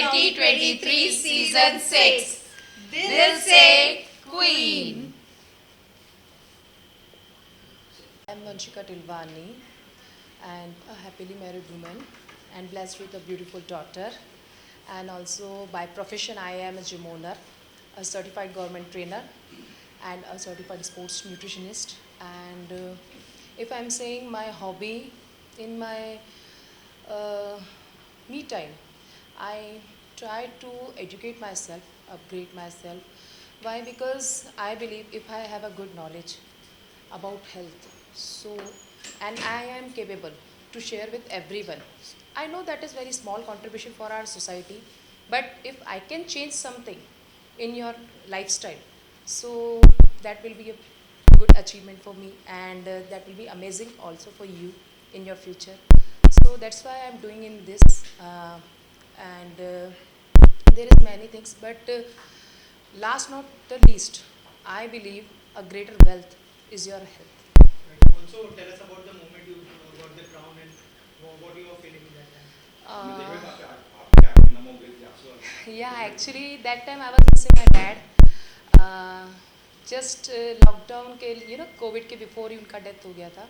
2023 Season 6 दिल से Queen. I am Vanshika Tilwani and a happily married woman and blessed with a beautiful daughter. And also by profession I am a gym owner, a certified government trainer and a certified sports nutritionist. And if I am saying my hobby in my me time, I try to educate myself, upgrade myself. Why? Because I believe if I have a good knowledge about health, so and I am capable to share with everyone. I know that is very small contribution for our society, but if I can change something in your lifestyle, so that will be a good achievement for me, and that will be amazing also for you in your future. So that's why I'm doing in this, and there is many things, but last not the least, I believe a greater wealth is your health. Also, tell us about the moment you got the crown and what you were feeling in that time. Yeah, actually that time I was missing my dad. Just lockdown के Covid के before he उनका death हो गया था.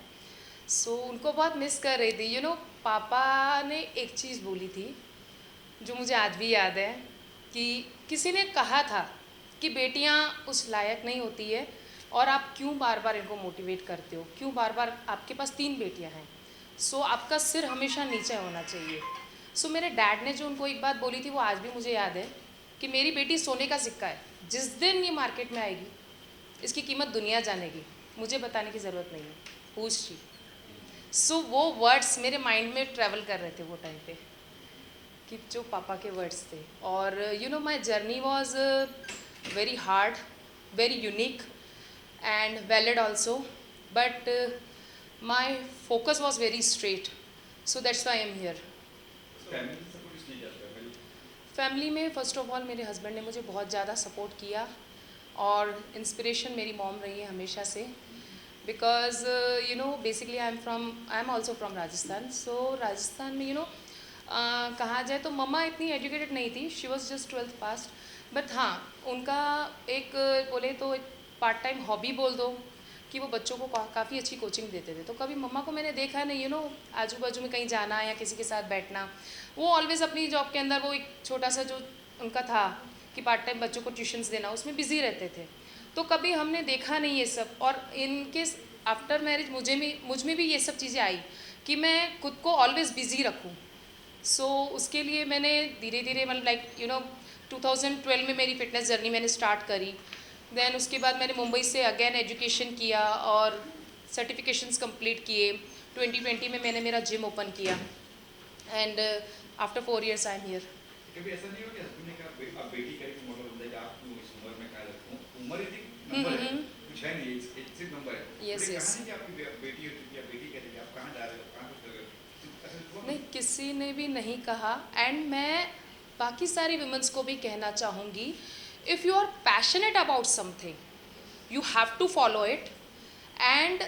सो उनको बहुत miss कर रही थी. पापा ने एक चीज़ बोली थी जो मुझे आज भी याद है कि किसी ने कहा था कि बेटियां उस लायक नहीं होती है और आप क्यों बार बार इनको मोटिवेट करते हो, क्यों बार बार. आपके पास 3 बेटियां हैं, सो आपका सिर हमेशा नीचे होना चाहिए. सो मेरे डैड ने जो उनको एक बात बोली थी वो आज भी मुझे याद है कि मेरी बेटी सोने का सिक्का है. जिस दिन ये मार्केट में आएगी इसकी कीमत दुनिया जानेगी, मुझे बताने की ज़रूरत नहीं है. पूछ शी. सो वो वर्ड्स मेरे माइंड में ट्रैवल कर रहे थे वो टाइम पे, कि जो पापा के वर्ड्स थे. और my journey was very hard, very unique and valid also, but my focus was very straight, so that's why I am here. Family में फ़र्स्ट ऑफ ऑल मेरे हस्बैंड ने मुझे बहुत ज़्यादा सपोर्ट किया और इंस्पिरेशन मेरी मॉम रही है हमेशा से. Because basically I am also from Rajasthan. So Rajasthan में कहा जाए तो मम्मा इतनी एजुकेटेड नहीं थी. She was just 12th pass. But हाँ, उनका एक बोले तो पार्ट टाइम हॉबी बोल दो कि वो बच्चों को काफ़ी अच्छी कोचिंग देते थे. तो कभी मम्मा को मैंने देखा नहीं आजू बाजू में कहीं जाना या किसी के साथ बैठना. वो ऑलवेज़ अपनी जॉब के अंदर वो एक छोटा सा जो उनका था कि पार्ट टाइम बच्चों को ट्यूशन्स देना, उसमें बिज़ी रहते थे. तो कभी हमने देखा नहीं ये सब. और इनके आफ्टर मैरिज मुझ में भी ये सब चीज़ें आई कि मैं खुद को ऑलवेज़ बिज़ी रखूँ. सो उसके लिए मैंने धीरे धीरे मतलब 2012 में मेरी फिटनेस जर्नी मैंने स्टार्ट करी. देन उसके बाद मैंने मुंबई से अगेन एजुकेशन किया और सर्टिफिकेशंस कंप्लीट किए. 2020 में मैंने मेरा जिम ओपन किया and after 4 years I am here. कभी ऐसा नहीं हो कि हस्बैंड ने कहा आप बेटी करके मॉडल होता है, आप क्यों इस उम्र में क्या रखूं? उम्र एक नंबर है, कुछ है नहीं, एक सिर्फ नंबर है. Yes yes. कहां नहीं कि आपकी बेटी होती है, बेटी कहते हैं आप कहां जा रहे हो, कहां कुछ कर रहे हो? नहीं, किसी ने भी नहीं कहा. एंड मैं बाकी सारी वुमेन्स को भी कहना चाहूँगी, if you are passionate about something you have to follow it. And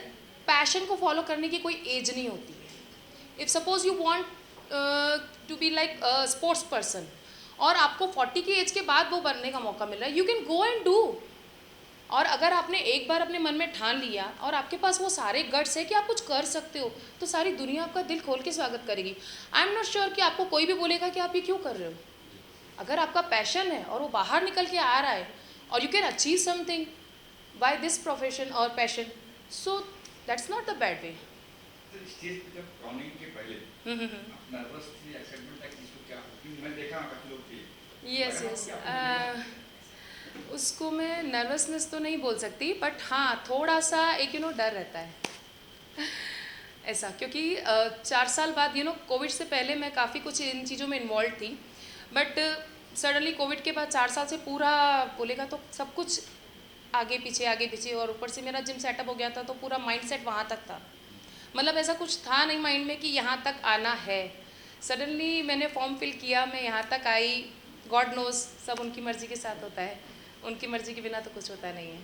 passion को फॉलो करने की कोई एज नहीं होती है. If suppose you want to be like sports person और आपको 40 की एज के बाद वो बनने का मौका मिल रहा है, you can go and do. और अगर आपने एक बार अपने मन में ठान लिया और आपके पास वो सारे गट्स है कि आप कुछ कर सकते हो, तो सारी दुनिया आपका दिल खोल के स्वागत करेगी. आई एम नॉट श्योर कि आपको कोई भी बोलेगा कि आप ये क्यों कर रहे हो. अगर आपका पैशन है और वो बाहर निकल के आ रहा है और you can achieve something by this profession और passion, so that's not the bad way. Stage पे जब क्राउनिंग के पहले नर्वस थी, एक्साइटमेंट था कि इसको क्या हो, मैं देखा काफी लोग थे. Yes yes. उसको मैं नर्वसनेस तो नहीं बोल सकती, बट हाँ थोड़ा सा एक डर रहता है ऐसा. क्योंकि 4 साल बाद कोविड से पहले मैं काफ़ी कुछ इन चीज़ों में इन्वॉल्व थी. बट सडनली कोविड के बाद 4 साल से पूरा बोलेगा तो सब कुछ आगे पीछे और ऊपर से मेरा जिम सेटअप हो गया था, तो पूरा माइंड सेट वहाँ तक था. मतलब ऐसा कुछ था नहीं माइंड में कि यहाँ तक आना है. सडनली मैंने फॉर्म फिल किया, मैं यहाँ तक आई. गॉड नोज, सब उनकी मर्ज़ी के साथ होता है, उनकी मर्ज़ी के बिना तो कुछ होता नहीं है.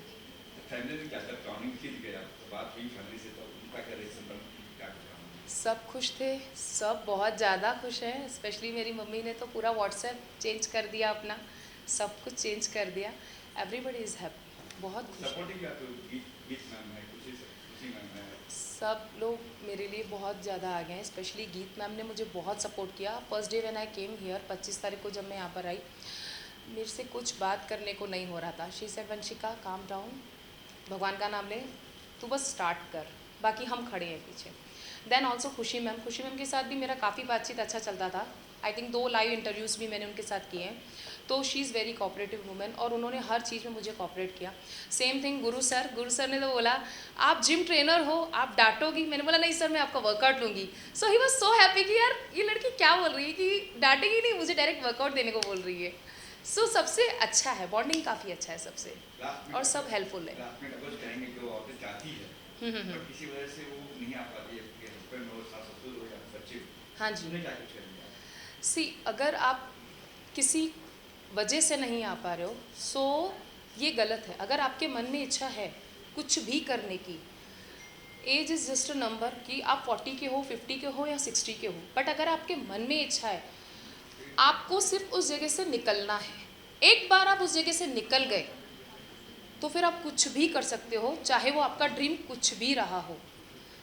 फैमिली में क्या था क्राउनिंग के लिए गया तो बात हुई फैमिली से, तो उनका क्या रिएक्शन था, क्या कहा? सब खुश थे, सब बहुत ज़्यादा खुश हैं। स्पेशली मेरी मम्मी ने तो पूरा व्हाट्सएप चेंज कर दिया अपना, सब कुछ चेंज कर दिया। एवरीबडी इज़ हैप्पी, बहुत खुश हैं। सपोर्टिंग क्या तो गीत मैम है, खुशी मैम है। सब लोग मेरे लिए बहुत ज़्यादा आ गए हैं। स्पेशली गीत मैम ने मुझे बहुत सपोर्ट किया। First day when I came here, 25 तारीख को जब मैं यहाँ पर आई, मेरे से कुछ बात करने को नहीं हो रहा था। She said Vanshika calm down, भगवान का नाम ले, तू बस स्टार्ट कर, बाकी हम खड़े हैं पीछे। देन ऑल्सो खुशी मैम के साथ भी मेरा काफ़ी बातचीत अच्छा चलता था। आई थिंक 2 लाइव इंटरव्यूज़ भी मैंने उनके साथ किए हैं। तो she is very cooperative women और उन्होंने हर चीज़ में मुझे कोऑपरेट किया। सेम थिंग गुरु सर ने तो बोला आप जिम ट्रेनर हो, आप डांटोगी। मैंने बोला नहीं सर, मैं आपका वर्कआउट लूँगी। सो ही वॉज सो हैप्पी कि यार ये लड़की क्या बोल रही है कि डांटेगी नहीं, मुझे डायरेक्ट वर्कआउट देने को बोल रही है। सो सबसे अच्छा है, बॉन्डिंग काफ़ी अच्छा है सबसे, और सब हेल्पफुल है। लास्ट में डबल कहेंगे कि वो औरतें चाहती है, पर किसी वजह से वो नहीं आ पाती है, कि हस्बैंड हो, सास ससुर हो या बच्चे, हाँ जी। उन्हें क्या कुछ करेंगे? सी अगर आप किसी वजह से नहीं आ पा रहे हो, सो ये गलत है। अगर आपके मन में इच्छा है कुछ भी करने की, age is just a number, कि आप 40 के हो, 50 के हो या 60 के हो, बट अगर आपके मन में इच्छा है, आपको सिर्फ उस जगह से निकलना है। एक बार आप उस जगह से निकल गए तो फिर आप कुछ भी कर सकते हो, चाहे वो आपका ड्रीम कुछ भी रहा हो।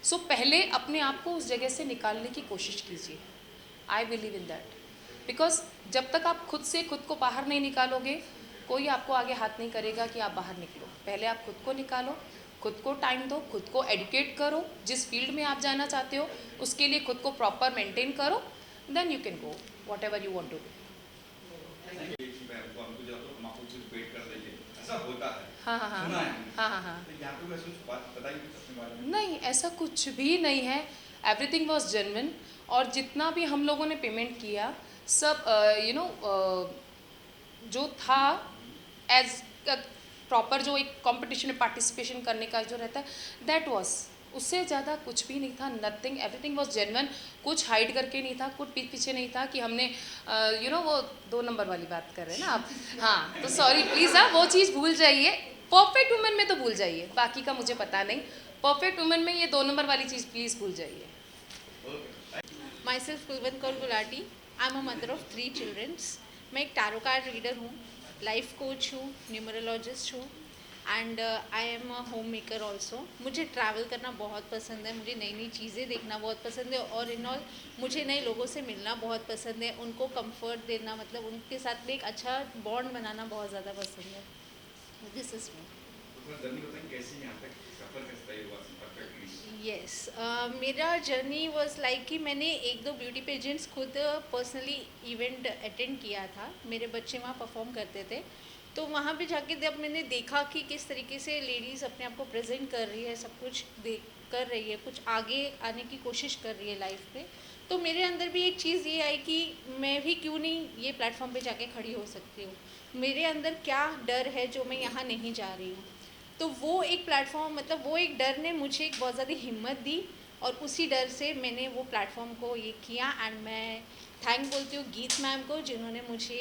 सो पहले अपने आप को उस जगह से निकालने की कोशिश कीजिए। I believe in that, because जब तक आप खुद से खुद को बाहर नहीं निकालोगे, कोई आपको आगे हाथ नहीं करेगा कि आप बाहर निकलो। पहले आप खुद को निकालो, खुद को टाइम दो, खुद को एडुकेट करो, जिस फील्ड में आप जाना चाहते हो उसके लिए खुद को प्रॉपर मेंटेन करो, then you can go whatever you want to do. ऐसा होता है, हाँ हाँ हाँ सुना है हमने। हाँ हाँ हाँ। तो यहाँ पे वैसे कुछ बात बताइए अपने बारे में। नहीं, ऐसा कुछ भी नहीं है। एवरीथिंग वॉज जेन्युइन, और जितना भी हम लोगों ने पेमेंट किया सब जो था एज प्रॉपर, जो एक कंपटीशन में पार्टिसिपेशन करने का जो रहता है, दैट वाज, उससे ज़्यादा कुछ भी नहीं था। Nothing, everything was genuine. कुछ हाइड करके नहीं था, कुछ पीछे नहीं था कि हमने वो 2 नंबर वाली बात कर रहे हैं ना आप। हाँ, तो सॉरी प्लीज़, आप वो चीज़ भूल जाइए। परफेक्ट वुमेन में तो भूल जाइए, बाकी का मुझे पता नहीं। परफेक्ट वुमेन में ये 2 नंबर वाली चीज़ प्लीज़ भूल जाइए। Myself Kulwant Kaur Gulati. I'm a mother of 3 children. मैं एक टैरो कार्ड रीडर हूँ, लाइफ कोच हूँ, न्यूमरोलॉजिस्ट हूँ, and I am a home maker also. मुझे ट्रैवल करना बहुत पसंद है, मुझे नई नई चीज़ें देखना बहुत पसंद है, और इन ऑल मुझे नए लोगों से मिलना बहुत पसंद है, उनको कंफर्ट देना, मतलब उनके साथ में एक अच्छा बॉन्ड बनाना बहुत ज़्यादा पसंद है। This is me. कैसे यहाँ तक सफर कैसे तय हुआ परफेक्टली? यस, मेरा जर्नी वाज लाइक कि मैंने 1-2 ब्यूटी पेजेंट्स खुद पर्सनली इवेंट अटेंड किया था। मेरे बच्चे वहाँ परफॉर्म करते थे, तो वहाँ पे जाके जब मैंने देखा कि किस तरीके से लेडीज़ अपने आप को प्रेजेंट कर रही है, सब कुछ देख कर रही है, कुछ आगे आने की कोशिश कर रही है लाइफ में, तो मेरे अंदर भी एक चीज़ ये आई कि मैं भी क्यों नहीं ये प्लेटफॉर्म पे जाके खड़ी हो सकती हूँ। मेरे अंदर क्या डर है जो मैं यहाँ नहीं जा रही हूँ। तो वो एक प्लेटफॉर्म, मतलब वो एक डर ने मुझे एक बहुत ज़्यादा हिम्मत दी, और उसी डर से मैंने वो प्लेटफॉर्म को ये किया। एंड मैं थैंक बोलती हूँ गीत मैम को, जिन्होंने मुझे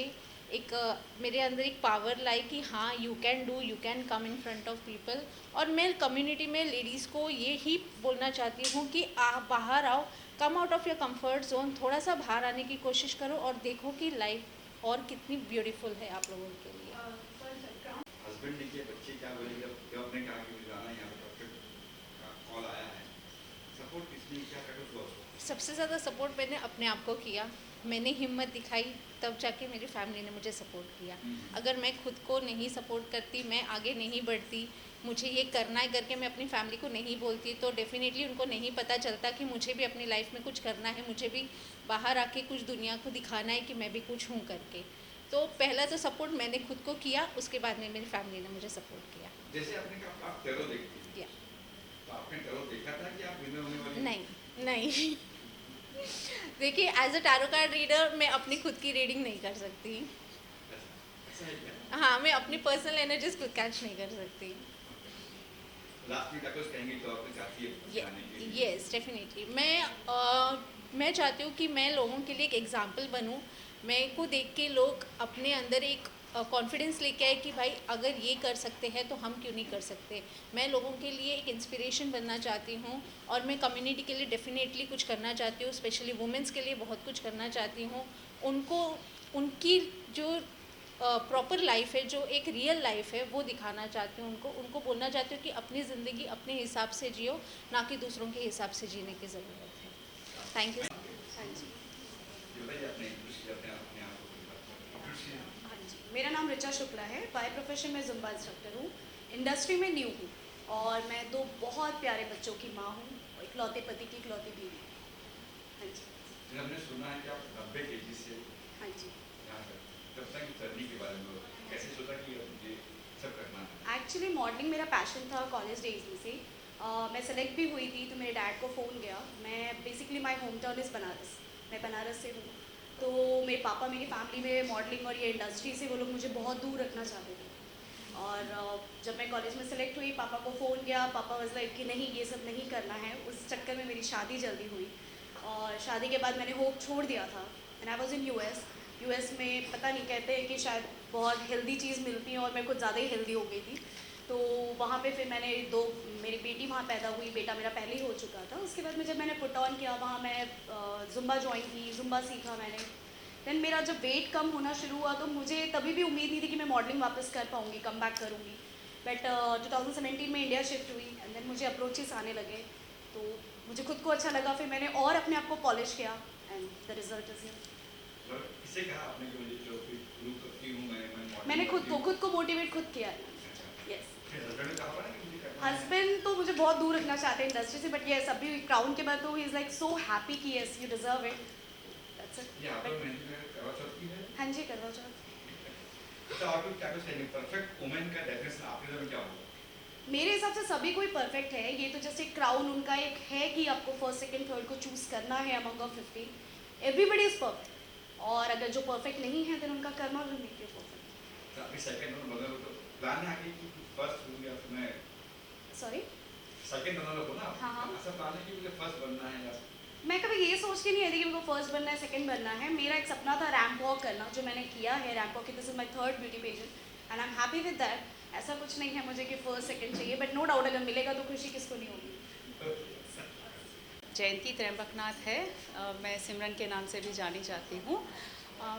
एक मेरे अंदर एक पावर लाई कि हाँ you can do, you can come in front of people. और मैं कम्युनिटी में लेडीज़ को ये ही बोलना चाहती हूँ कि आप बाहर आओ, come out of your comfort zone, थोड़ा सा बाहर आने की कोशिश करो और देखो कि लाइफ और कितनी ब्यूटीफुल है आप लोगों के लिए। हस्बैंड ने किया, बच्चे क्या बोले जब आपने कहा कि मुझे जाना है यहाँ पे, परफेक्ट का कॉल आया है, सपोर्ट किसने क्या कर हुआ उसको? सबसे ज़्यादा सपोर्ट मैंने अपने आप को किया, मैंने हिम्मत दिखाई, तब जाके मेरी फैमिली ने मुझे सपोर्ट किया। अगर मैं खुद को नहीं सपोर्ट करती, मैं आगे नहीं बढ़ती, मुझे ये करना है करके मैं अपनी फैमिली को नहीं बोलती, तो डेफिनेटली उनको नहीं पता चलता कि मुझे भी अपनी लाइफ में कुछ करना है, मुझे भी बाहर आके कुछ दुनिया को दिखाना है कि मैं भी कुछ हूँ करके। तो पहला तो सपोर्ट मैंने खुद को किया, उसके बाद में मेरी फैमिली ने मुझे सपोर्ट किया। जैसे आपने कहा आप टैरो देखती हैं, तो आपने टैरो देखा था कि आप विनर होने वाली? नहीं देखिए, as a tarot card reader मैं अपनी खुद की रीडिंग नहीं कर सकती। ऐसा है क्या? हाँ, मैं अपनी पर्सनल एनर्जीज खुद कैच नहीं कर सकती। लास्ट में क्या कुछ कहेंगे तो आपने चाहती है जाने के लिए? यस डेफिनेटली, मैं चाहती हूँ कि मैं लोगों के लिए एक एग्जाम्पल बनूँ। मैं को देख के लोग अपने अंदर एक कॉन्फिडेंस लेके आए कि भाई अगर ये कर सकते हैं तो हम क्यों नहीं कर सकते। मैं लोगों के लिए एक इंस्पिरेशन बनना चाहती हूँ और मैं कम्युनिटी के लिए डेफिनेटली कुछ करना चाहती हूँ, स्पेशली वुमेंस के लिए बहुत कुछ करना चाहती हूँ। उनको उनकी जो प्रॉपर लाइफ है, जो एक रियल लाइफ है, वो दिखाना चाहती हूँ उनको बोलना चाहती हूँ कि अपनी ज़िंदगी अपने हिसाब से जियो, ना कि दूसरों के हिसाब से जीने की ज़रूरत है। Thank you. हाँ जी। ये बताइए अपने अपने अपने आप को इंट्रोड्यूस। हाँ जी, मेरा नाम ऋचा शुक्ला है। बाय प्रोफेशन में जुम्बा इंस्ट्रक्टर हूँ। इंडस्ट्री में न्यू हूँ और मैं दो बहुत प्यारे बच्चों की माँ हूँ, इकलौते पति की इकलौती बीवी। हाँ जी। फिर हमने सुना है कि आप 90 केजी से हाँ जी। यहाँ तक, तब तक की जर्नी के बारे में कैसे सोचा कि अब ये सब करना है? एक्चुअली मॉडलिंग मेरा पैशन था कॉलेज डेज में से। मैं सेलेक्ट भी हुई थी तो मेरे डैड को फ़ोन गया। मैं basically my home town is Banaras, मैं बनारस से हूँ। तो मेरे पापा मेरी फैमिली में मॉडलिंग और ये इंडस्ट्री से वो लोग मुझे बहुत दूर रखना चाहते थे। और जब मैं कॉलेज में सेलेक्ट हुई, पापा को फ़ोन गया। पापा वाज लाइक कि नहीं, ये सब नहीं करना है। उस चक्कर में मेरी शादी जल्दी हुई और शादी के बाद मैंने होप छोड़ दिया था। And I was in US में पता नहीं, कहते हैं कि शायद बहुत हेल्दी चीज़ मिलती है और मैं कुछ ज़्यादा ही हेल्दी हो गई थी। तो वहाँ पे फिर मैंने मेरी बेटी वहाँ पैदा हुई, बेटा मेरा पहले ही हो चुका था। उसके बाद में जब मैंने पुट ऑन किया, वहाँ मैं जुम्बा ज्वाइन की, जुम्बा सीखा मैंने। देन मेरा जब वेट कम होना शुरू हुआ तो मुझे तभी भी उम्मीद नहीं थी कि मैं मॉडलिंग वापस कर पाऊँगी, कम बैक करूँगी। बट 2017 में इंडिया शिफ्ट हुई एंड देन मुझे अप्रोचेस आने लगे तो मुझे खुद को अच्छा लगा। फिर मैंने और अपने आप को पॉलिश किया and the result is here. और किससे कहा आपने कि मुझे जो गुरु करती हूँ मैं modeling मैंने करती हूँ? खुद को मोटिवेट खुद किया है। अच्छा। यस। फिर हस्बैंड ने कहा होगा ना कि मुझे करना है। हस्बैंड तो मुझे बहुत दूर रखना चाहते हैं इंडस्ट्री से, बट यस अभी क्राउन के बाद तो he is like so happy कि yes you deserve it. That's ये आप इट। लोग मेहंदी में करवा चौथ की है? हाँ जी, करवा चौथ। अच्छा, आप लोग क्या कुछ कहेंगे परफेक्ट वुमेन का डेफिनेशन आपके नज़र में क्या होगा? मेरे हिसाब से सभी कोई परफेक्ट है। ये तो जस्ट एक क्राउन उनका एक है कि आपको फर्स्ट सेकंड थर्ड को चूज़ करना है among of 50। Everybody is perfect और अगर जो परफेक्ट नहीं है देन उनका Karma will make you perfect. तो आपकी सेकंड रनर बदल तो प्लान है आगे कि फर्स्ट हूँ या फिर मैं सॉरी। सेकंड रनर हो ना? हाँ, हाँ। ऐसा प्लान है कि मुझे फर्स्ट बनना है या मैं कभी ये सोच के नहीं आई थी कि मेरे को फर्स्ट बनना है, सेकंड बनना है। मेरा एक सपना था रैंप वॉक करना, जो मैंने किया है रैंप वॉक की। This is my third beauty pageant and I am happy with that. ऐसा कुछ नहीं है मुझे कि फर्स्ट सेकंड चाहिए, बट नो डाउट अगर मिलेगा तो खुशी किसको नहीं होगी। जयंती त्र्यंबकनाथ है। मैं सिमरन के नाम से भी जानी जाती हूँ।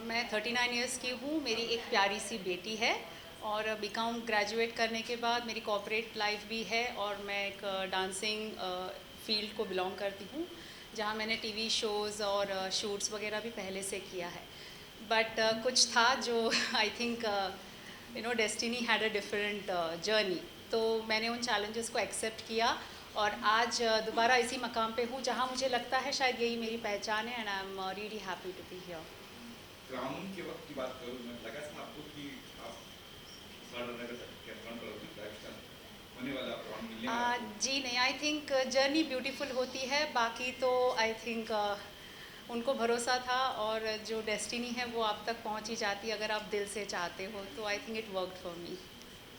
मैं 39 इयर्स की हूँ। मेरी एक प्यारी सी बेटी है और बीकॉम ग्रेजुएट करने के बाद मेरी कॉर्पोरेट लाइफ भी है और मैं एक डांसिंग फील्ड को बिलोंग करती हूँ, जहाँ मैंने टीवी शोज़ और शूट्स वगैरह भी पहले से किया है। बट कुछ था जो I think destiny had a different journey, तो मैंने उन चैलेंजेस को एक्सेप्ट किया और आज दोबारा इसी मकाम पे हूँ जहाँ मुझे लगता है शायद यही मेरी पहचान है and I am really happy to be here. Crown के वक्त की बात करूँ मैं, लगा था आपको कि आप थर्ड रनर का कैप्टन करोगे, लाइफस्टाइल होने वाला क्राउन मिलने वाला? जी नहीं, आई थिंक जर्नी ब्यूटीफुल होती है, बाकी तो आई थिंक उनको भरोसा था और जो डेस्टिनी है वो आप तक पहुंच ही जाती है अगर आप दिल से चाहते हो, तो I think it worked for me.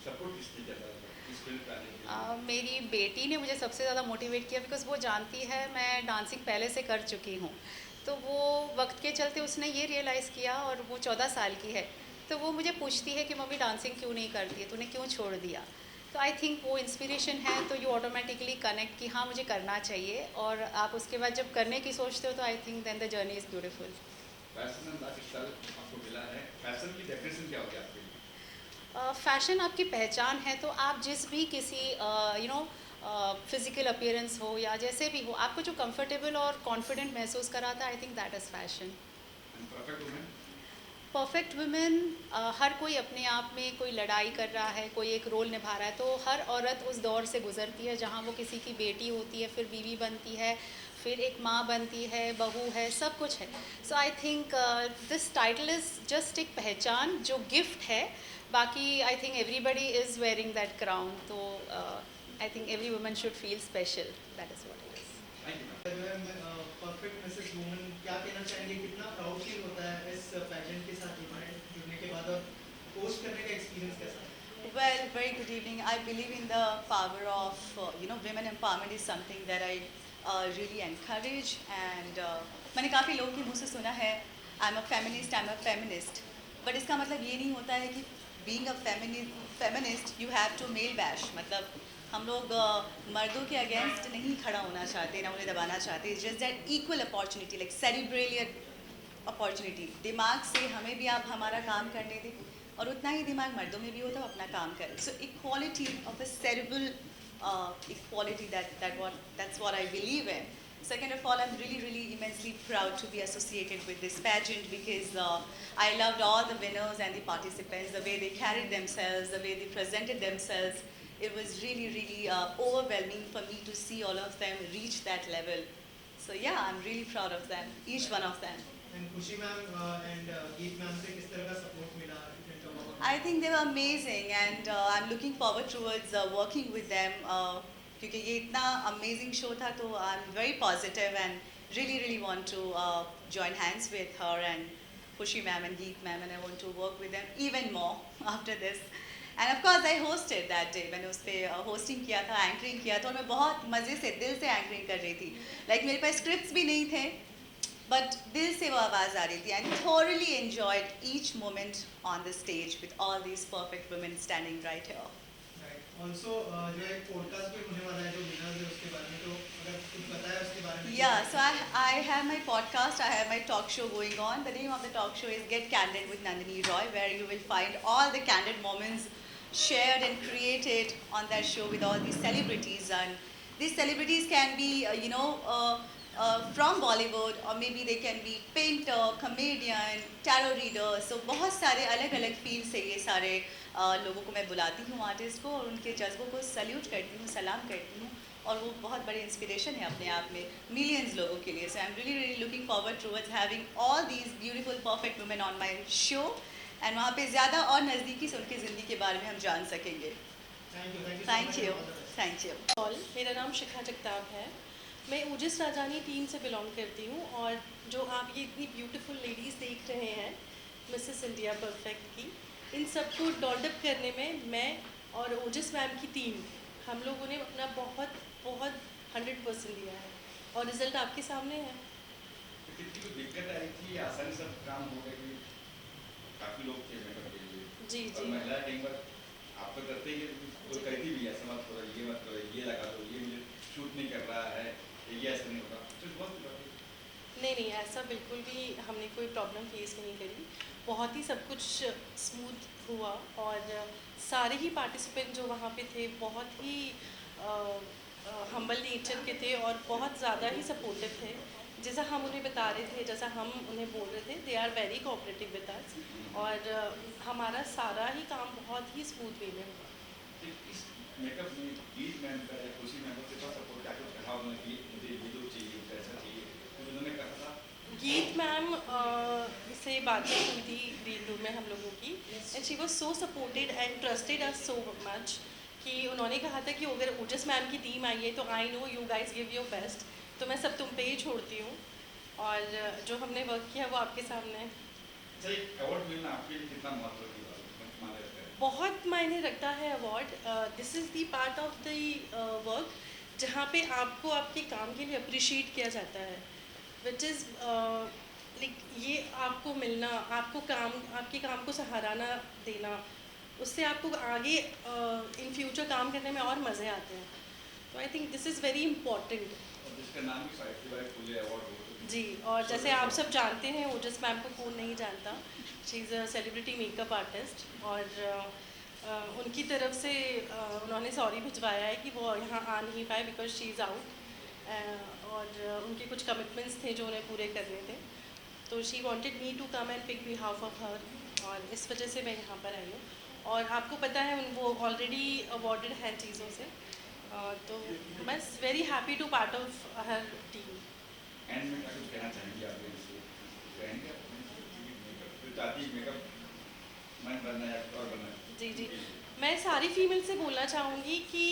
Support किसने किया था इस फील्ड पे आने के लिए? मेरी बेटी ने मुझे सबसे ज़्यादा मोटिवेट किया बिकॉज़ वो जानती है मैं डांसिंग पहले से कर चुकी हूँ। तो वो वक्त के चलते उसने ये रियलाइज़ किया और वो 14 साल की है, तो वो मुझे पूछती है कि मम्मी डांसिंग क्यों नहीं करती है, तूने क्यों छोड़ दिया? तो आई थिंक वो इंस्पिरेशन है, तो यू ऑटोमेटिकली कनेक्ट कि हाँ मुझे करना चाहिए और आप उसके बाद जब करने की सोचते हो तो I think then the journey is beautiful. Fashion and lifestyle आपको मिला है, फैशन की डेफिनेशन क्या होगी आपके लिए? फ़ैशन आपकी पहचान है, तो आप जिस भी किसी फिज़िकल अपीयरेंस हो या जैसे भी हो, आपको जो कंफर्टेबल और कॉन्फिडेंट महसूस कराता है, I think that is fashion. And perfect women? Perfect women, हर कोई अपने आप में कोई लड़ाई कर रहा है, कोई एक रोल निभा रहा है, तो हर औरत उस दौर से गुजरती है जहाँ वो किसी की बेटी होती है, फिर बीवी बनती है, फिर एक माँ बनती है, बहू है, सब कुछ है। So I think this title is just एक पहचान जो गिफ्ट है, बाकी I think everybody is wearing that crown, तो I think every woman should feel special, that is what it is. Thank you. Perfect Mrs woman क्या कहना चाहेंगे, कितना प्राउड फील होता है इस पैजेंट के साथ जुड़ने के बाद और पोस्ट करने का एक्सपीरियंस कैसा है? Well, very good evening. I believe in the power of, women empowerment is something that I really encourage. And मैंने काफ़ी लोगों के मुँह से सुना है, I'm a feminist, I'm a feminist. But इसका मतलब ये नहीं होता है कि being a feminist you have to male bash, मतलब हम लोग मर्दों के अगेंस्ट नहीं खड़ा होना चाहते, ना उन्हें दबाना चाहते. It's just that equal opportunity, like सेरिब्रेलियर अपॉर्चुनिटी. दिमाग से हमें भी आप हमारा काम करने दें और उतना ही दिमाग मर्दों में भी होता है, अपना काम करें. सो equality of a cerebral equality, that's what I believe in. Second of all, I'm really immensely proud to be associated with this pageant because I loved all the winners and the participants, the way they carried themselves, the way they presented themselves. It was really overwhelming for me to see all of them reach that level. So yeah, I'm really proud of them, each one of them. And Khushi ma'am and Geet ma'am से किस तरह का support मिला? You can talk about I think they were amazing and I'm looking forward towards working with them क्योंकि ये इतना amazing show था, तो I'm very positive and really want to join hands with her and Khushi ma'am and Geet ma'am, and I want to work with them even more after this. And of course I hosted that day. मैंने उस पर hosting किया था, anchoring किया था और मैं बहुत मज़े से दिल से anchoring कर रही थी. Like मेरे पास scripts भी नहीं थे, but दिल से वो आवाज़ आ रही थी. And thoroughly enjoyed each moment on the stage with all these perfect women standing right here. Right. Also जो एक podcast भी होने वाला है जो winners है उसके बारे में, तो अगर कुछ पता है उसके बारे में. Yeah, so I have my podcast, I have my talk show going on. The name of the talk show is Get Candid with Nandini Roy, where you will find all the candid moments shared and created on that show with all these celebrities. And these celebrities can be, from Bollywood, or maybe they can be painter, comedian, tarot reader. So बहुत सारे अलग-अलग field से ये सारे लोगों को मैं बुलाती हूँ, आर्टिस्ट को, और उनके जज्बों को सल्यूट करती हूँ, सलाम करती हूँ, और वो बहुत बड़े इंस्पिरेशन है अपने आप में मिलियंस लोगों के लिए. So I'm really looking forward towards having all these beautiful, perfect women on my show. And वहाँ पे ज़्यादा और नज़दीकी से उनकी ज़िंदगी के बारे में हम जान सकेंगे. Thank you. Thank you. All, मेरा नाम शिखा जगताप है. मैं ओजस राजानी टीम से बिलोंग करती हूँ और जो आप ये इतनी ब्यूटीफुल लेडीज़ देख रहे हैं मिसेस इंडिया परफेक्ट की, इन सबको डॉल्डअप करने में मैं और ओजस मैम की टीम, हम लोगों ने अपना बहुत 100% दिया है और रिज़ल्ट आपके सामने है. कितनी कोई दिक्कत आई थी, आसानी से काम हो गया कि काफ़ी लोग थे मेकअप के लिए. जी और जी महिला टीम पर आप तो करते ही, कोई कहती भी ऐसा मत करो, ये मत करो, ये लगा दो, ये मुझे शूट नहीं कर रहा है, ये ऐसा नहीं होगा, तो बहुत नहीं, ऐसा बिल्कुल भी हमने कोई प्रॉब्लम फेस नहीं करी. बहुत ही सब कुछ स्मूथ हुआ और सारे ही पार्टिसिपेंट जो वहाँ पे थे बहुत ही हम्बल नेचर के थे और बहुत ज़्यादा ही सपोर्टिव थे. जैसा हम उन्हें बता रहे थे, जैसा हम उन्हें बोल रहे थे, they are very cooperative with us और हमारा सारा ही काम बहुत ही स्मूथ वे में हुआ. इस मेकअप में गीत मैम का या खुशी मैम से क्या सपोर्ट क्या कुछ कहा उन्होंने कि मुझे ये लोग चाहिए, ऐसा चाहिए, तो उन्होंने कहा था. गीत मैम से बातचीत हुई थी ग्रीन रूम में हम लोगों की, and she was so supported and trusted us so much कि उन्होंने कहा था कि अगर ओजस मैम की टीम आई है तो I know you guys give your best, तो मैं सब तुम पे ही छोड़ती हूँ और जो हमने वर्क किया वो आपके सामने है. अवार्ड मिलना आपके लिए कितना महत्व की बात माना जाता है? बहुत मायने रखता है award. This is the part of the work जहाँ पे आपको आपके काम के लिए अप्रिशिएट किया जाता है, विच इज़ लाइक ये आपको मिलना, आपको काम, आपके काम को सराहना देना, उससे आपको आगे इन फ्यूचर काम करने में और मज़े आते हैं. तो I think this is very important. जिसका नाम भी साहित्यबाई फुले अवार्ड हो जी, और जैसे आप सब जानते हैं, ओजस मैम को कौन नहीं जानता, she is a celebrity makeup artist और उनकी तरफ से उन्होंने सॉरी भिजवाया है कि वो यहाँ आ नहीं पाए बिकॉज शी इज़ आउट, और उनके कुछ कमिटमेंट्स थे जो उन्हें पूरे करने थे, तो she wanted me to come and pick behalf of her, और इस वजह से मैं यहाँ पर आई हूँ. और आपको पता है वो ऑलरेडी अवॉर्डेड हैं चीज़ों से, तो मैं very happy to part of her team. And में क्या कुछ कहना चाहेंगे आप लोग इससे? कहेंगे मेकअप चाहती मेकअप मन बनना है और बनना है. जी, मैं सारी फीमेल से बोलना चाहूँगी कि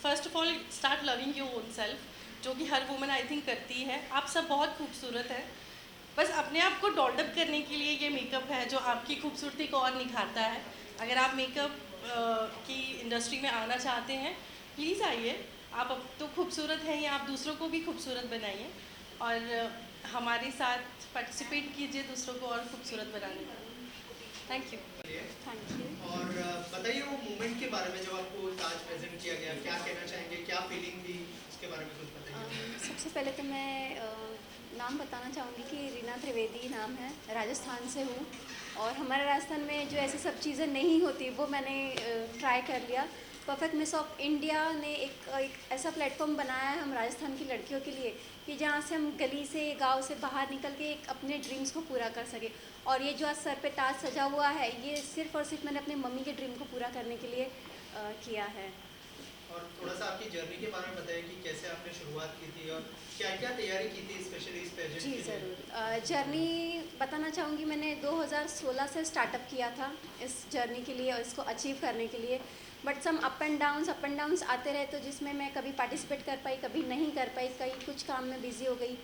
first of all start loving your own self, जो कि हर वुमन आई थिंक करती है. आप सब बहुत खूबसूरत हैं, बस अपने आप को डॉल्डअप करने के लिए ये मेकअप है जो आपकी खूबसूरती को और निखारता है. अगर आप मेकअप की इंडस्ट्री में आना चाहते हैं, प्लीज़ आइए. आप अब तो खूबसूरत हैं, या आप दूसरों को भी खूबसूरत बनाइए और हमारे साथ पार्टिसिपेट कीजिए दूसरों को और खूबसूरत बनाने में. Thank you. Thank you. और बताइए वो मोमेंट के बारे में जब आपको ताज प्रेजेंट किया गया, क्या कहना चाहेंगे, क्या फीलिंग थी, उसके बारे में कुछ बताइए। सबसे पहले तो मैं नाम बताना चाहूँगी कि रीना त्रिवेदी नाम है, राजस्थान से हूँ। और हमारे राजस्थान में जो ऐसी सब चीज़ें नहीं होती वो मैंने ट्राई कर लिया। परफेक्ट मिस ऑफ इंडिया ने एक ऐसा प्लेटफॉर्म बनाया है हम राजस्थान की लड़कियों के लिए कि जहाँ से हम गली से गांव से बाहर निकल के एक अपने ड्रीम्स को पूरा कर सके। और ये जो आज सर पे ताज सजा हुआ है, ये सिर्फ़ और सिर्फ मैंने अपने मम्मी के ड्रीम को पूरा करने के लिए किया है। और थोड़ा सा आपकी जर्नी के बारे में बताइए कि कैसे आपने शुरुआत की थी और क्या क्या तैयारी की थी स्पेशली इस पेजेंट जी के लिए। ज़रूर। जर्नी बताना चाहूँगी, मैंने 2016 से स्टार्टअप किया था इस जर्नी के लिए और इसको अचीव करने के लिए। But sum up and downs आते रहे, तो जिसमें मैं कभी पार्टिसिपेट कर पाई, कभी नहीं कर पाई, कहीं कुछ काम में बिज़ी हो गई।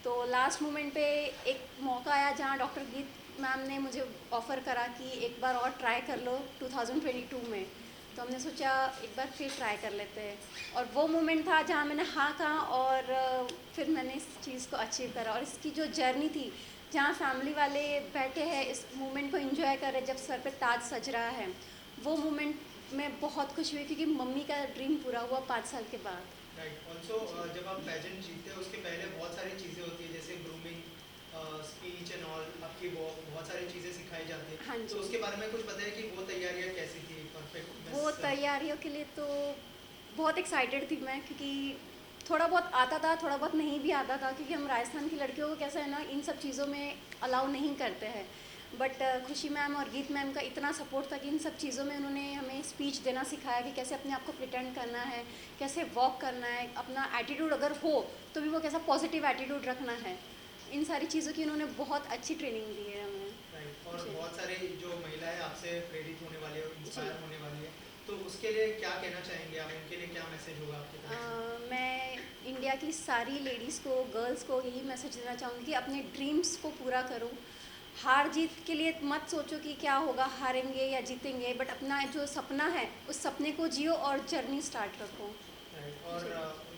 तो लास्ट मोमेंट पे एक मौका आया जहाँ डॉक्टर गीत मैम ने मुझे ऑफ़र करा कि एक बार और ट्राई कर लो 2022 में। तो हमने सोचा एक बार फिर ट्राई कर लेते हैं, और वो मोमेंट था जहाँ मैंने हाँ कहा और फिर मैंने इस चीज़ को अचीव करा। और इसकी जो जर्नी थी, जहाँ फैमिली वाले बैठे हैं इस मोमेंट को एंजॉय कर रहे, जब सर पे ताज सज रहा है, वो मोमेंट में बहुत खुश हुई क्योंकि मम्मी का ड्रीम पूरा हुआ 5 साल के बाद। राइट। ऑल्सो जब आप पेजेंट जीतते हैं उसके पहले बहुत सारी चीज़ें होती है, जैसे ग्रूमिंग, स्पीच एंड ऑल, आपकी बहुत सारी चीज़ें सिखाई जाती है। हाँ जी। तो उसके बारे में कुछ बताइए कि वो तैयारियाँ कैसी थी परफेक्ट। वो तैयारियों के लिए तो बहुत एक्साइटेड थी मैं, क्योंकि थोड़ा बहुत आता था, थोड़ा बहुत नहीं भी आता था, क्योंकि हम राजस्थान की लड़कियों को कैसा है ना, इन सब चीज़ों में अलाउ नहीं करते हैं। बट खुशी मैम और गीत मैम का इतना सपोर्ट था कि इन सब चीज़ों में उन्होंने हमें स्पीच देना सिखाया कि कैसे अपने आप को प्रिटेंड करना है, कैसे वॉक करना है, अपना एटीट्यूड अगर हो तो भी वो कैसा पॉजिटिव एटीट्यूड रखना है। इन सारी चीज़ों की उन्होंने बहुत अच्छी ट्रेनिंग दी है हमें। राइट। और जी। बहुत सारी जो महिलाएं आपसे प्रेरित होने वाली है और इंस्पायर जी। होने वाली है, तो उसके लिए क्या कहना चाहेंगे आप, उनके लिए क्या मैसेज होगा आपके तरफ से? मैं इंडिया की सारी लेडीज़ को, गर्ल्स को यही मैसेज देना चाहूँगी कि अपने ड्रीम्स को पूरा करो। हार जीत के लिए मत सोचो कि क्या होगा, हारेंगे या जीतेंगे, बट अपना जो सपना है उस सपने को जियो और जर्नी स्टार्ट रखो। राइट। और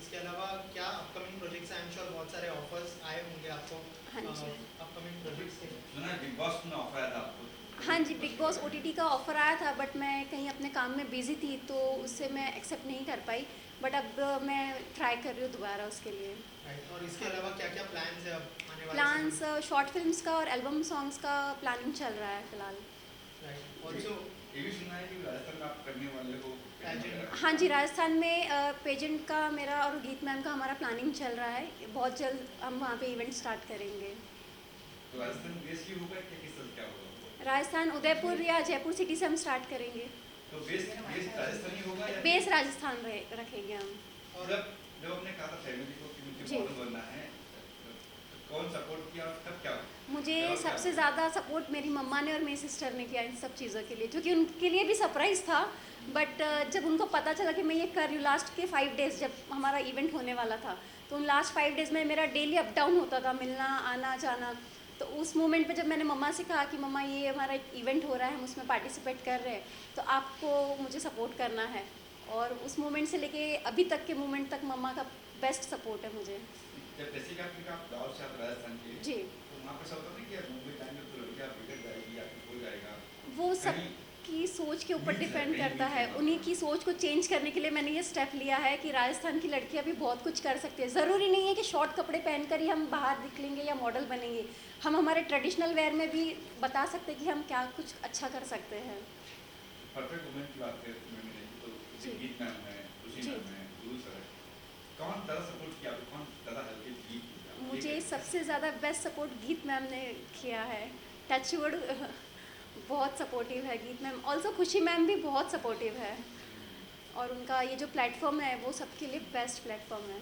इसके अलावा क्या upcoming projects, I am sure बहुत सारे ऑफर्स आए होंगे आपको हाँ जी। अपकमिंग प्रोजेक्ट्स के। सुना है बिग बॉस में ऑफर आया था आपको? हाँ जी, बिग बॉस OTT का ऑफ़र आया था, बट मैं कहीं अपने काम में बिज़ी थी तो उससे मैं एक्सेप्ट नहीं कर पाई। बट अब मैं ट्राई कर रही हूँ दोबारा उसके लिए। राइट। और इसके अलावा क्या क्या प्लान्स है अब आने वाले प्लान्स शॉर्ट फिल्म्स का और एल्बम सॉन्ग्स का प्लानिंग चल रहा है फ़िलहाल। राइट। ऑल्सो ये भी सुना है कि राजस्थान में आप करने वाले हो Pageant। हाँ जी, राजस्थान में पेजेंट का मेरा और गीत मैम का हमारा प्लानिंग चल रहा है। बहुत जल्द हम वहाँ पे इवेंट स्टार्ट करेंगे। तो राजस्थान बेस की होगा कि किस तरह क्या होगा? राजस्थान उदयपुर या जयपुर सिटी से हम स्टार्ट करेंगे। तो बेस राजस्थानी होगा या बेस राजस्थान रखेंगे हम। और जब आपने कहा था फैमिली को कि मुझे जी। मॉडल बनना है, तो कौन सपोर्ट किया और तब क्या हुआ? मुझे क्या हुआ? सबसे ज़्यादा सपोर्ट मेरी मम्मा ने और मेरी सिस्टर ने किया इन सब चीज़ों के लिए, जो कि उनके लिए भी सरप्राइज़ था। बट जब उनको पता चला कि मैं ये कर रही हूँ, लास्ट के 5 डेज़ जब हमारा इवेंट होने वाला था, तो उन लास्ट 5 डेज़ में मेरा डेली अप डाउन होता था, मिलना आना जाना। तो उस मोमेंट पे जब मैंने मम्मा से कहा कि मम्मा ये हमारा इवेंट हो रहा है, हम उसमें पार्टिसिपेट कर रहे हैं, तो आपको मुझे सपोर्ट करना है। और उस मोमेंट से लेके अभी तक के मोमेंट तक मम्मा का बेस्ट सपोर्ट है मुझे। जब जैसे कि आपने कहा आप गाँव से आप राजस्थान के, जी। तो वहाँ पर सब होता नहीं कि यार मुंबई टाइम में तो लड़कियाँ बिगड़ जाएगी या कुछ हो जाएगा। वो सब कहीं की सोच के ऊपर मीठ है, डिपेंड कहीं करता मीठ है। है। उन्हीं की सोच को चेंज करने के लिए मैंने ये स्टेप लिया है कि राजस्थान की लड़कियां भी बहुत कुछ कर सकती है। ज़रूरी नहीं है कि शॉर्ट कपड़े पहनकर ही हम बाहर निकलेंगे या मॉडल बनेंगे। हम हमारे ट्रेडिशनल वेयर में भी बता सकते हैं कि हम क्या कुछ अच्छा कर सकते हैं। परफेक्ट वुमेन की बात करें तो मैंने देखी तो जी। जैसे गीत मैम है, खुशी जी। मैम है, गुरु सर है, कौन ज़्यादा सपोर्ट किया आपको, कौन ज़्यादा हल्के गीत किया? मुझे सबसे ज़्यादा बेस्ट सपोर्ट गीत मैम ने किया है। टचवुड बहुत सपोर्टिव है गीत मैम। ऑल्सो खुशी मैम भी बहुत सपोर्टिव है, और उनका ये जो प्लेटफॉर्म है वो सबके लिए बेस्ट प्लेटफॉर्म है।